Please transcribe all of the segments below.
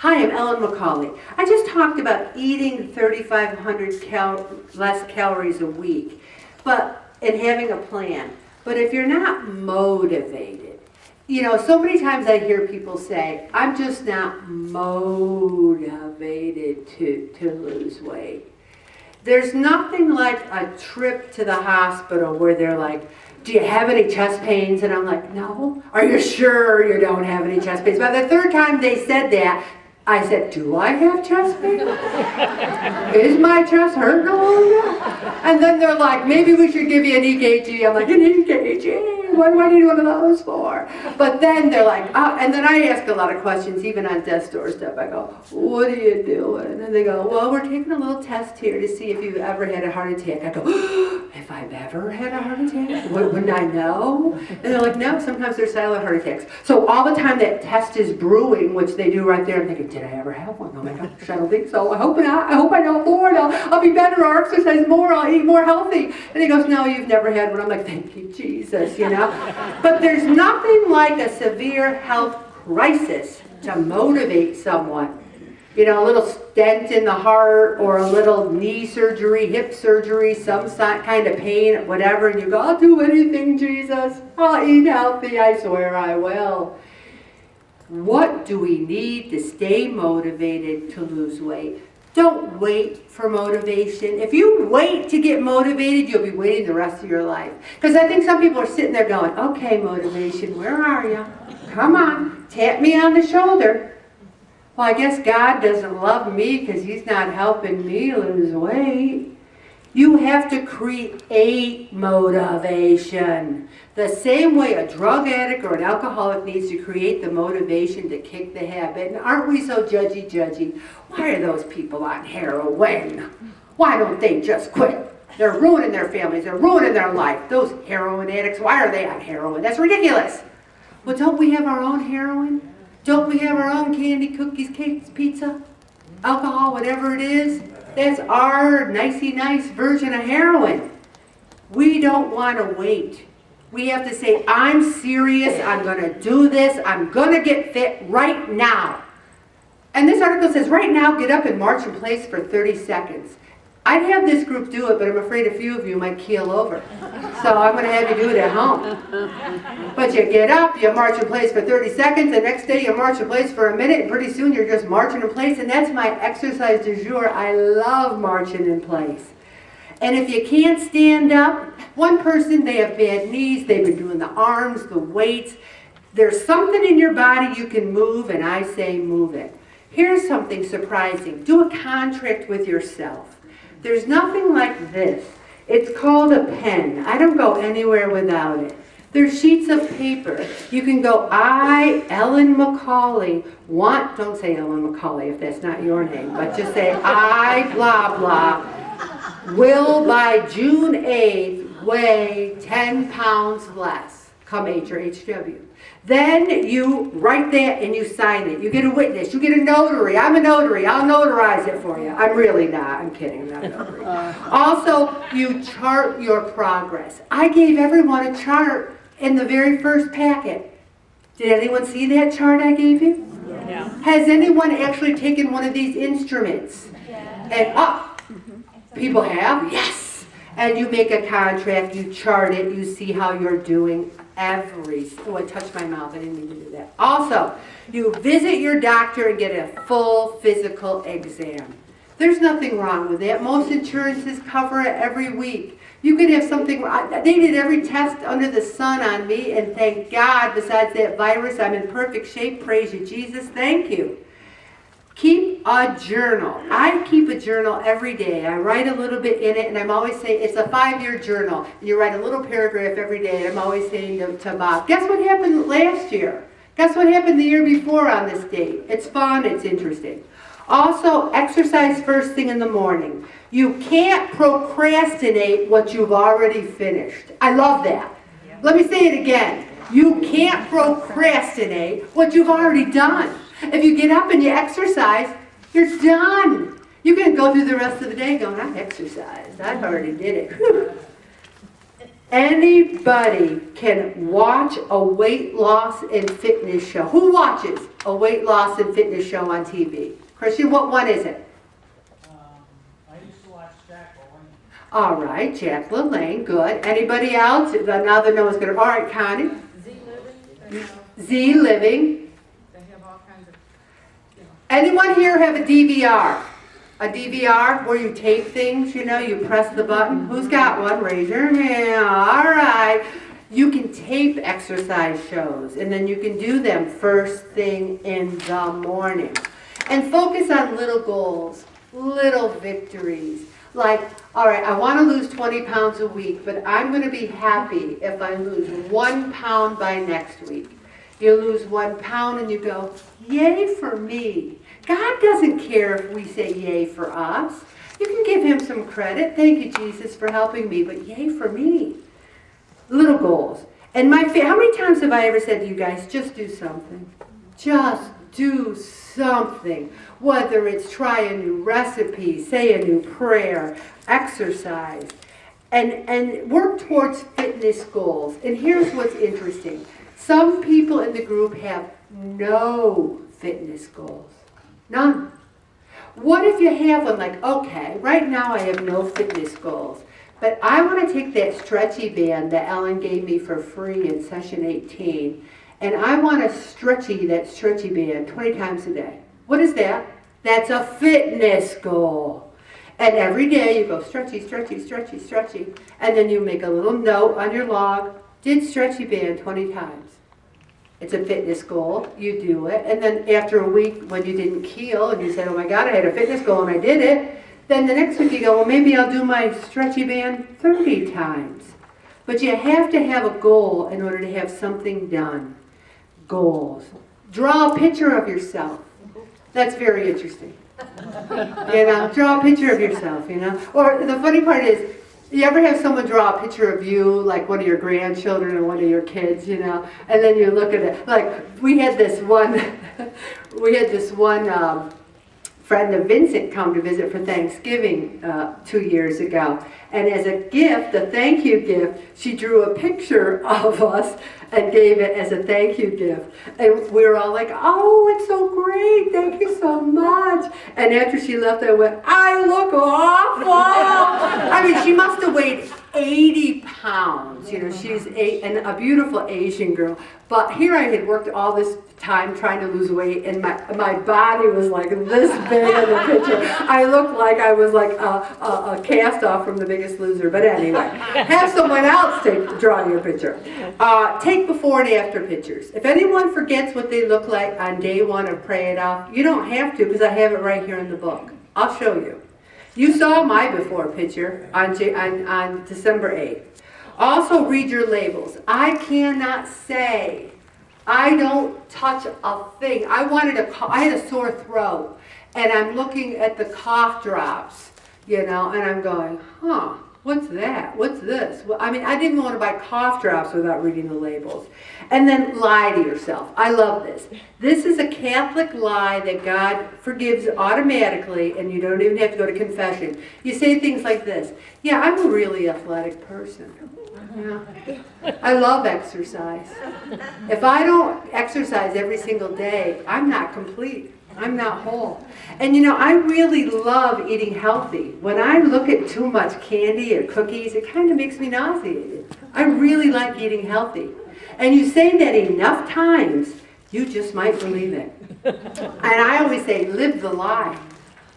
Hi, I'm Ellen McCauley. I just talked about eating 3,500 less calories a week, and having a plan. But if you're not motivated, so many times I hear people say, I'm just not motivated to lose weight. There's nothing like a trip to the hospital where they're like, do you have any chest pains? And I'm like, no. Are you sure you don't have any chest pains? By the third time they said that, I said, do I have chest pain? Is my chest hurting a little bit? And then they're like, maybe we should give you an EKG. I'm like, an EKG? What do I need one of those for? But then they're like, oh, and then I ask a lot of questions, even on death's doorstep. I go, what are you doing? And they go, well, we're taking a little test here to see if you've ever had a heart attack. I go, if I've ever had a heart attack? Wouldn't I know? And they're like, no, sometimes they're silent heart attacks. So all the time that test is brewing, which they do right there, I'm thinking, did I ever have one? Oh my gosh, I don't think so. I hope not. I hope I don't, Lord. I'll be better. I'll exercise more. I'll eat more healthy. And he goes, no, you've never had one. I'm like, thank you, Jesus, But there's nothing like a severe health crisis to motivate someone. A little stent in the heart or a little knee surgery, hip surgery, some kind of pain, whatever. And you go, I'll do anything, Jesus. I'll eat healthy. I swear I will. What do we need to stay motivated to lose weight? Don't wait for motivation. If you wait to get motivated, you'll be waiting the rest of your life. Because I think some people are sitting there going, okay, motivation, where are you? Come on, tap me on the shoulder. Well, I guess God doesn't love me because He's not helping me lose weight. You have to create motivation. The same way a drug addict or an alcoholic needs to create the motivation to kick the habit. And aren't we so judgy? Why are those people on heroin? Why don't they just quit? They're ruining their families. They're ruining their life. Those heroin addicts, why are they on heroin? That's ridiculous. Well, don't we have our own heroin? Don't we have our own candy, cookies, cakes, pizza, alcohol, whatever it is? That's our nicey nice version of heroin. We don't want to wait. We have to say, I'm serious, I'm going to do this, I'm going to get fit right now. And this article says, right now, get up and march in place for 30 seconds. I'd have this group do it, but I'm afraid a few of you might keel over. So I'm going to have you do it at home. But you get up, you march in place for 30 seconds, the next day you march in place for a minute, and pretty soon you're just marching in place, and that's my exercise du jour. I love marching in place. And if you can't stand up, one person, they have bad knees, they've been doing the arms, the weights. There's something in your body you can move, and I say move it. Here's something surprising. Do a contract with yourself. There's nothing like this. It's called a pen. I don't go anywhere without it. There's sheets of paper. You can go, I, Ellen McCauley, don't say Ellen McCauley if that's not your name, but just say, I, blah, blah, will by June 8th weigh 10 pounds less, come H or HW. Then you write that and you sign it. You get a witness. You get a notary. I'm a notary. I'll notarize it for you. I'm really not. I'm kidding. I'm not a notary. Also, you chart your progress. I gave everyone a chart in the very first packet. Did anyone see that chart I gave you? Yeah. Has anyone actually taken one of these instruments? And people have? Yes. And you make a contract, you chart it, you see how you're doing I touched my mouth, I didn't mean to do that. Also, you visit your doctor and get a full physical exam. There's nothing wrong with that. Most insurances cover it every week. You could have something, they did every test under the sun on me, and thank God, besides that virus, I'm in perfect shape. Praise you, Jesus. Thank you. Keep a journal. I keep a journal every day. I write a little bit in it, and I'm always saying, it's a 5-year journal. And you write a little paragraph every day, and I'm always saying to Bob, guess what happened last year? Guess what happened the year before on this date? It's fun, it's interesting. Also, exercise first thing in the morning. You can't procrastinate what you've already finished. I love that. Let me say it again. You can't procrastinate what you've already done. If you get up and you exercise, you're done. You can go through the rest of the day going, I exercised. I already did it. Whew. Anybody can watch a weight loss and fitness show. Who watches a weight loss and fitness show on TV? Christian, what one is it? I used to watch Jack LaLanne. All right, Jack LaLanne, good. Anybody else? Now that no one's going to. All right, Connie. Z Living. They have all kinds of, Anyone here have a DVR? A DVR where you tape things, you know, you press the button. Who's got one? Raise your hand. All right. You can tape exercise shows, and then you can do them first thing in the morning. And focus on little goals, little victories. Like, all right, I want to lose 20 pounds a week, but I'm going to be happy if I lose 1 pound by next week. You lose 1 pound and you go, yay for me. God doesn't care if we say yay for us. You can give him some credit. Thank you, Jesus, for helping me, but yay for me. Little goals. And how many times have I ever said to you guys, just do something. Just do something. Whether it's try a new recipe, say a new prayer, exercise, and work towards fitness goals. And here's what's interesting. Some people in the group have no fitness goals. None. What if you have one like, okay, right now I have no fitness goals, but I want to take that stretchy band that Ellen gave me for free in session 18, and I want to stretchy that stretchy band 20 times a day. What is that? That's a fitness goal. And every day you go stretchy, stretchy, stretchy, stretchy, and then you make a little note on your log, did stretchy band 20 times. It's a fitness goal. You do it. And then after a week when you didn't keel and you said, oh my God, I had a fitness goal and I did it, then the next week you go, well, maybe I'll do my stretchy band 30 times. But you have to have a goal in order to have something done. Goals. Draw a picture of yourself. That's very interesting. You know, draw a picture of yourself, you know. Or the funny part is, you ever have someone draw a picture of you, like one of your grandchildren or one of your kids, you know, and then you look at it. Like, we had this one friend of Vincent come to visit for Thanksgiving 2 years ago. And as a gift, a thank you gift, she drew a picture of us and gave it as a thank you gift. And we were all like, oh, it's so great, thank you so much. And after she left, I went, I look awful. I mean, she must have weighed 80 pounds. You know, she's a beautiful Asian girl. But here I had worked all this time trying to lose weight, and my body was like this big in the picture. I looked like I was like a cast off from The Biggest Loser. But anyway, have someone else draw your picture. Take before and after pictures. If anyone forgets what they look like on day one of Pray It Off, you don't have to, because I have it right here in the book. I'll show you. You saw my before picture on December 8th. Also read your labels. I cannot say, I don't touch a thing. I had a sore throat, and I'm looking at the cough drops, you know, and I'm going, huh, what's that? What's this? Well, I mean, I didn't want to buy cough drops without reading the labels. And then lie to yourself. I love this. This is a Catholic lie that God forgives automatically, and you don't even have to go to confession. You say things like this. Yeah, I'm a really athletic person. Yeah. I love exercise. If I don't exercise every single day, I'm not complete. I'm not whole. And you know, I really love eating healthy. When I look at too much candy or cookies, it kind of makes me nauseated. I really like eating healthy. And you say that enough times, you just might believe it. And I always say, live the lie.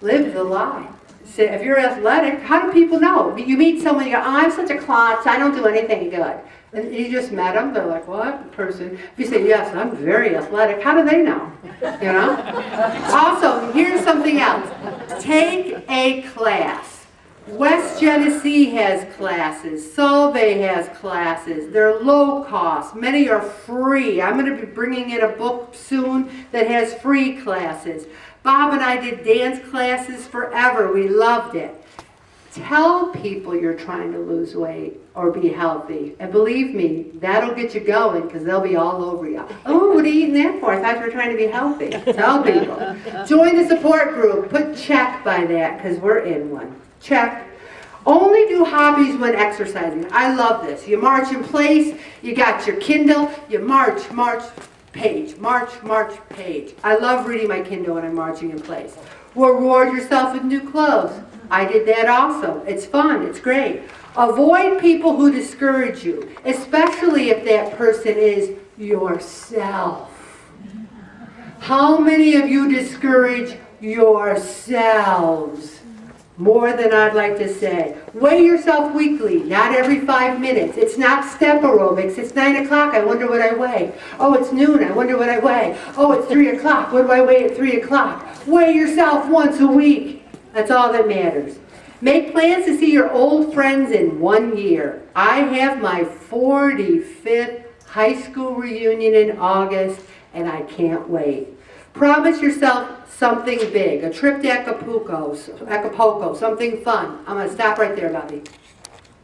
Live the lie. Say, if you're athletic, how do people know? You meet someone, you go, oh, I'm such a klutz, I don't do anything good. And you just met them, they're like, what person? If you say, yes, I'm very athletic, how do they know? You know? Also, here's something else. Take a class. West Genesee has classes. Solvay has classes. They're low cost. Many are free. I'm going to be bringing in a book soon that has free classes. Bob and I did dance classes forever. We loved it. Tell people you're trying to lose weight or be healthy. And believe me, that'll get you going, because they'll be all over you. Oh, what are you eating that for? I thought you were trying to be healthy. Tell people. Join the support group. Put check by that, because we're in one. Check. Only do hobbies when exercising. I love this. You march in place, you got your Kindle, you march, page, march, page. I love reading my Kindle when I'm marching in place. Reward yourself with new clothes. I did that also. It's fun, it's great. Avoid people who discourage you, especially if that person is yourself. How many of you discourage yourselves? More than I'd like to say. Weigh yourself weekly, not every 5 minutes. It's not step aerobics. It's 9 o'clock, I wonder what I weigh. Oh, it's noon, I wonder what I weigh. Oh, it's 3 o'clock, what do I weigh at 3 o'clock? Weigh yourself once a week. That's all that matters. Make plans to see your old friends in 1 year. I have my 45th high school reunion in August, and I can't wait. Promise yourself something big, a trip to Acapulco, something fun. I'm going to stop right there, Bobby.